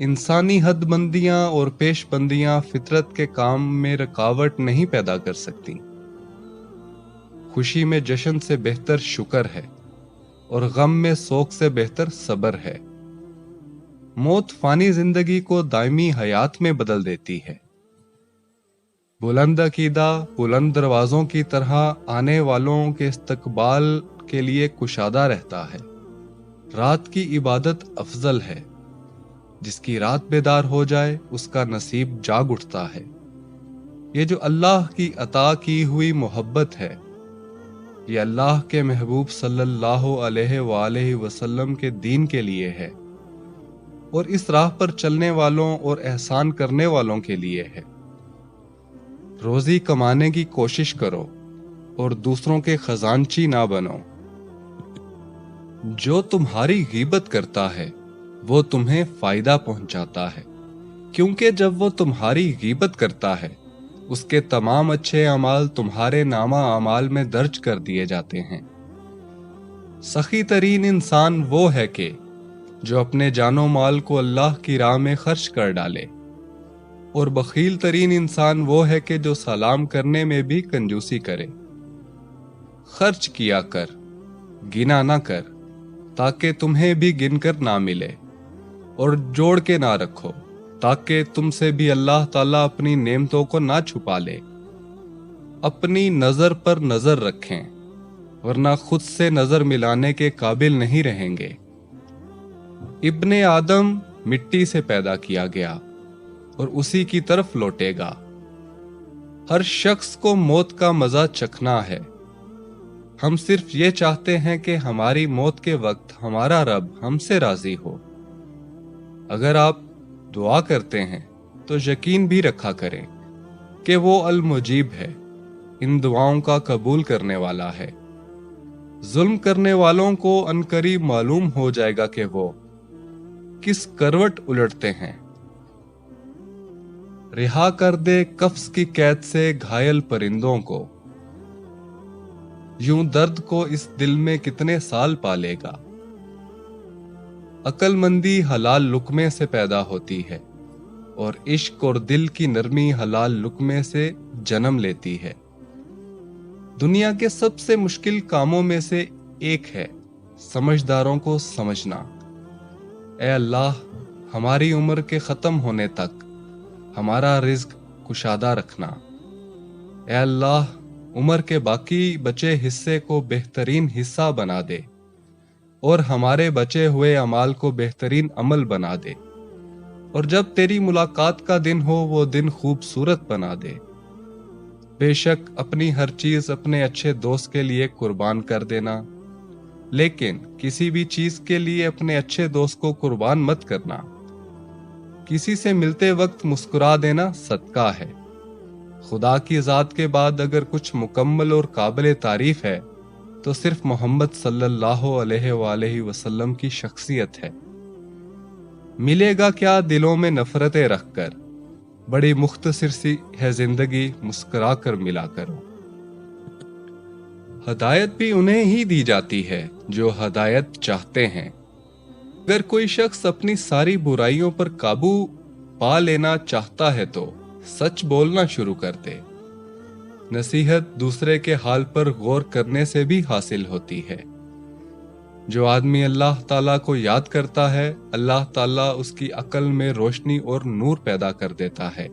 انسانی حد بندیاں اور پیش بندیاں فطرت کے کام میں رکاوٹ نہیں پیدا کر سکتی۔ خوشی میں جشن سے بہتر شکر ہے اور غم میں سوگ سے بہتر صبر ہے۔ موت فانی زندگی کو دائمی حیات میں بدل دیتی ہے۔ بلند عقیدہ بلند دروازوں کی طرح آنے والوں کے استقبال کے لیے کشادہ رہتا ہے۔ رات کی عبادت افضل ہے۔ جس کی رات بیدار ہو جائے اس کا نصیب جاگ اٹھتا ہے۔ یہ جو اللہ کی عطا کی ہوئی محبت ہے، یہ اللہ کے محبوب صلی اللہ علیہ وآلہ وسلم کے دین کے لیے ہے اور اس راہ پر چلنے والوں اور احسان کرنے والوں کے لیے ہے۔ روزی کمانے کی کوشش کرو اور دوسروں کے خزانچی نہ بنو۔ جو تمہاری غیبت کرتا ہے وہ تمہیں فائدہ پہنچاتا ہے، کیونکہ جب وہ تمہاری غیبت کرتا ہے اس کے تمام اچھے اعمال تمہارے نامہ اعمال میں درج کر دیے جاتے ہیں۔ سخی ترین انسان وہ ہے کہ جو اپنے جان و مال کو اللہ کی راہ میں خرچ کر ڈالے، اور بخیل ترین انسان وہ ہے کہ جو سلام کرنے میں بھی کنجوسی کرے۔ خرچ کیا کر، گنا نہ کر، تاکہ تمہیں بھی گن کر نہ ملے، اور جوڑ کے نہ رکھو تاکہ تم سے بھی اللہ تعالیٰ اپنی نعمتوں کو نہ چھپا لے۔ اپنی نظر پر نظر رکھیں ورنہ خود سے نظر ملانے کے قابل نہیں رہیں گے۔ ابن آدم مٹی سے پیدا کیا گیا اور اسی کی طرف لوٹے گا۔ ہر شخص کو موت کا مزہ چکھنا ہے۔ ہم صرف یہ چاہتے ہیں کہ ہماری موت کے وقت ہمارا رب ہم سے راضی ہو۔ اگر آپ دعا کرتے ہیں تو یقین بھی رکھا کریں کہ وہ المجیب ہے، ان دعاؤں کا قبول کرنے والا ہے۔ ظلم کرنے والوں کو عنقریب معلوم ہو جائے گا کہ وہ کس کروٹ الٹتے ہیں۔ رہا کر دے قفس کی قید سے گھائل پرندوں کو، یوں درد کو اس دل میں کتنے سال پالے گا۔ عقل مندی حلال لقمے سے پیدا ہوتی ہے اور عشق اور دل کی نرمی حلال لقمے سے جنم لیتی ہے۔ دنیا کے سب سے مشکل کاموں میں سے ایک ہے سمجھداروں کو سمجھنا۔ اے اللہ، ہماری عمر کے ختم ہونے تک ہمارا رزق کشادہ رکھنا۔ اے اللہ، عمر کے باقی بچے حصے کو بہترین حصہ بنا دے اور ہمارے بچے ہوئے اعمال کو بہترین عمل بنا دے، اور جب تیری ملاقات کا دن ہو وہ دن خوبصورت بنا دے۔ بے شک اپنی ہر چیز اپنے اچھے دوست کے لیے قربان کر دینا، لیکن کسی بھی چیز کے لیے اپنے اچھے دوست کو قربان مت کرنا۔ کسی سے ملتے وقت مسکرا دینا صدقہ ہے۔ خدا کی ذات کے بعد اگر کچھ مکمل اور قابل تعریف ہے تو صرف محمد صلی اللہ علیہ وآلہ وسلم کی شخصیت ہے۔ ملے گا کیا دلوں میں نفرتیں رکھ کر، بڑی مختصر سی ہے زندگی، مسکرا کر ملا کرو۔ ہدایت بھی انہیں ہی دی جاتی ہے جو ہدایت چاہتے ہیں۔ اگر کوئی شخص اپنی ساری برائیوں پر قابو پا لینا چاہتا ہے تو سچ بولنا شروع کر دے۔ نصیحت دوسرے کے حال پر غور کرنے سے بھی حاصل ہوتی ہے۔ جو آدمی اللہ تعالیٰ کو یاد کرتا ہے، اللہ تعالیٰ اس کی عقل میں روشنی اور نور پیدا کر دیتا ہے۔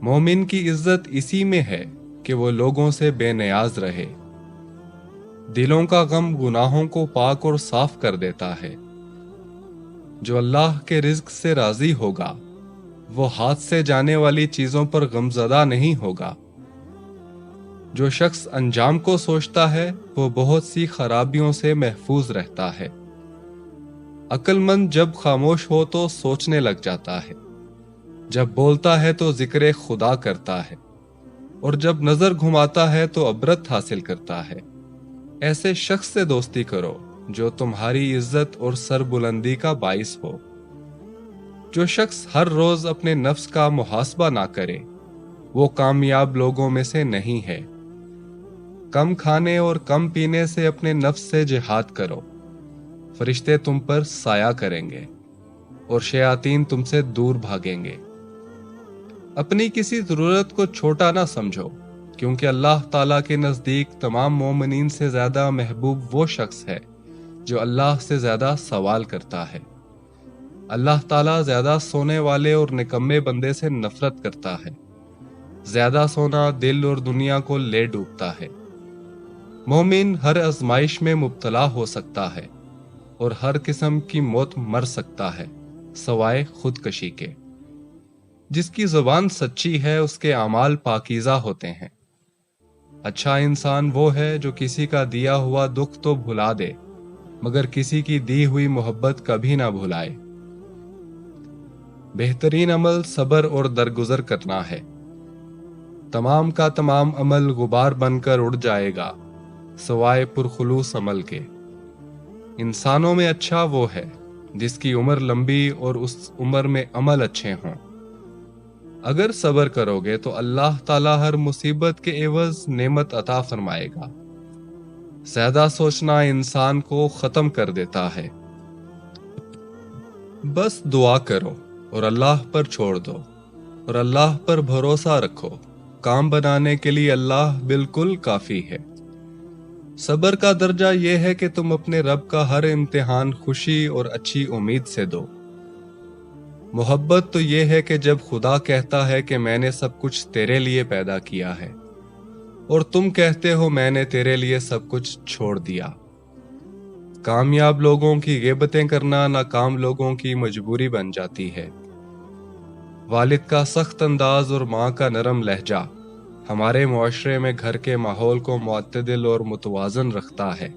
مومن کی عزت اسی میں ہے کہ وہ لوگوں سے بے نیاز رہے۔ دلوں کا غم گناہوں کو پاک اور صاف کر دیتا ہے۔ جو اللہ کے رزق سے راضی ہوگا وہ ہاتھ سے جانے والی چیزوں پر غمزدہ نہیں ہوگا۔ جو شخص انجام کو سوچتا ہے وہ بہت سی خرابیوں سے محفوظ رہتا ہے۔ عقل مند جب خاموش ہو تو سوچنے لگ جاتا ہے، جب بولتا ہے تو ذکر خدا کرتا ہے، اور جب نظر گھماتا ہے تو عبرت حاصل کرتا ہے۔ ایسے شخص سے دوستی کرو جو تمہاری عزت اور سربلندی کا باعث ہو۔ جو شخص ہر روز اپنے نفس کا محاسبہ نہ کرے وہ کامیاب لوگوں میں سے نہیں ہے۔ کم کھانے اور کم پینے سے اپنے نفس سے جہاد کرو، فرشتے تم پر سایہ کریں گے، اور شیاطین تم سے دور بھاگیں گے۔ اپنی کسی ضرورت کو چھوٹا نہ سمجھو، کیونکہ اللہ تعالیٰ کے نزدیک تمام مومنین سے زیادہ محبوب وہ شخص ہے جو اللہ سے زیادہ سوال کرتا ہے۔ اللہ تعالیٰ زیادہ سونے والے اور نکمے بندے سے نفرت کرتا ہے۔ زیادہ سونا دل اور دنیا کو لے ڈوبتا ہے۔ مومن ہر آزمائش میں مبتلا ہو سکتا ہے اور ہر قسم کی موت مر سکتا ہے سوائے خودکشی کے۔ جس کی زبان سچی ہے اس کے اعمال پاکیزہ ہوتے ہیں۔ اچھا انسان وہ ہے جو کسی کا دیا ہوا دکھ تو بھلا دے مگر کسی کی دی ہوئی محبت کبھی نہ بھلائے۔ بہترین عمل صبر اور درگزر کرنا ہے۔ تمام کا تمام عمل غبار بن کر اڑ جائے گا سوائے پرخلوص عمل کے۔ انسانوں میں اچھا وہ ہے جس کی عمر لمبی اور اس عمر میں عمل اچھے ہوں۔ اگر صبر کرو گے تو اللہ تعالیٰ ہر مصیبت کے عوض نعمت عطا فرمائے گا۔ زیادہ سوچنا انسان کو ختم کر دیتا ہے۔ بس دعا کرو اور اللہ پر چھوڑ دو اور اللہ پر بھروسہ رکھو۔ کام بنانے کے لیے اللہ بالکل کافی ہے۔ صبر کا درجہ یہ ہے کہ تم اپنے رب کا ہر امتحان خوشی اور اچھی امید سے دو۔ محبت تو یہ ہے کہ جب خدا کہتا ہے کہ میں نے سب کچھ تیرے لیے پیدا کیا ہے اور تم کہتے ہو میں نے تیرے لیے سب کچھ چھوڑ دیا۔ کامیاب لوگوں کی غیبتیں کرنا ناکام لوگوں کی مجبوری بن جاتی ہے۔ والد کا سخت انداز اور ماں کا نرم لہجہ ہمارے معاشرے میں گھر کے ماحول کو معتدل اور متوازن رکھتا ہے۔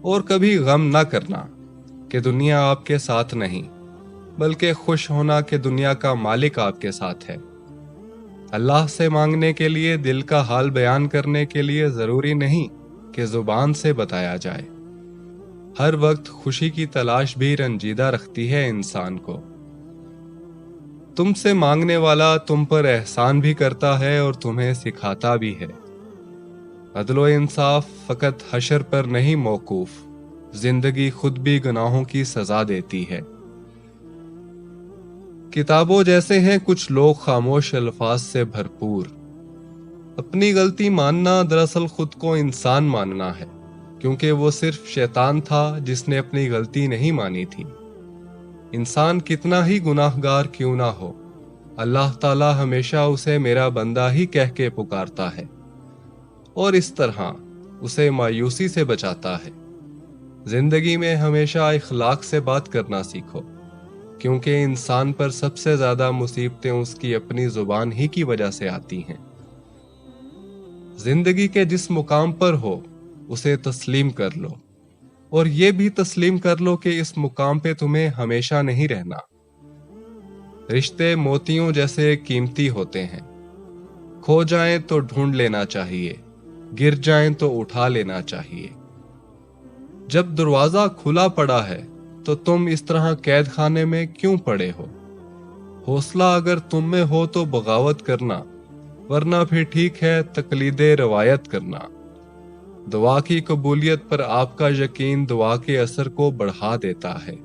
اور کبھی غم نہ کرنا کہ دنیا آپ کے ساتھ نہیں، بلکہ خوش ہونا کہ دنیا کا مالک آپ کے ساتھ ہے۔ اللہ سے مانگنے کے لیے دل کا حال بیان کرنے کے لیے ضروری نہیں کہ زبان سے بتایا جائے۔ ہر وقت خوشی کی تلاش بھی رنجیدہ رکھتی ہے انسان کو۔ تم سے مانگنے والا تم پر احسان بھی کرتا ہے اور تمہیں سکھاتا بھی ہے۔ عدل و انصاف فقط حشر پر نہیں موقوف، زندگی خود بھی گناہوں کی سزا دیتی ہے۔ کتابوں جیسے ہیں کچھ لوگ خاموش الفاظ سے بھرپور۔ اپنی غلطی ماننا دراصل خود کو انسان ماننا ہے، کیونکہ وہ صرف شیطان تھا جس نے اپنی غلطی نہیں مانی تھی۔ انسان کتنا ہی گناہ گار کیوں نہ ہو، اللہ تعالی ہمیشہ اسے میرا بندہ ہی کہہ کے پکارتا ہے اور اس طرح اسے مایوسی سے بچاتا ہے۔ زندگی میں ہمیشہ اخلاق سے بات کرنا سیکھو، کیونکہ انسان پر سب سے زیادہ مصیبتیں اس کی اپنی زبان ہی کی وجہ سے آتی ہیں۔ زندگی کے جس مقام پر ہو اسے تسلیم کر لو، اور یہ بھی تسلیم کر لو کہ اس مقام پہ تمہیں ہمیشہ نہیں رہنا۔ رشتے موتیوں جیسے قیمتی ہوتے ہیں، کھو جائیں تو ڈھونڈ لینا چاہیے، گر جائیں تو اٹھا لینا چاہیے۔ جب دروازہ کھلا پڑا ہے تو تم اس طرح قید خانے میں کیوں پڑے ہو؟ حوصلہ اگر تم میں ہو تو بغاوت کرنا، ورنہ پھر ٹھیک ہے تقلید روایت کرنا۔ دعا کی قبولیت پر آپ کا یقین دعا کے اثر کو بڑھا دیتا ہے۔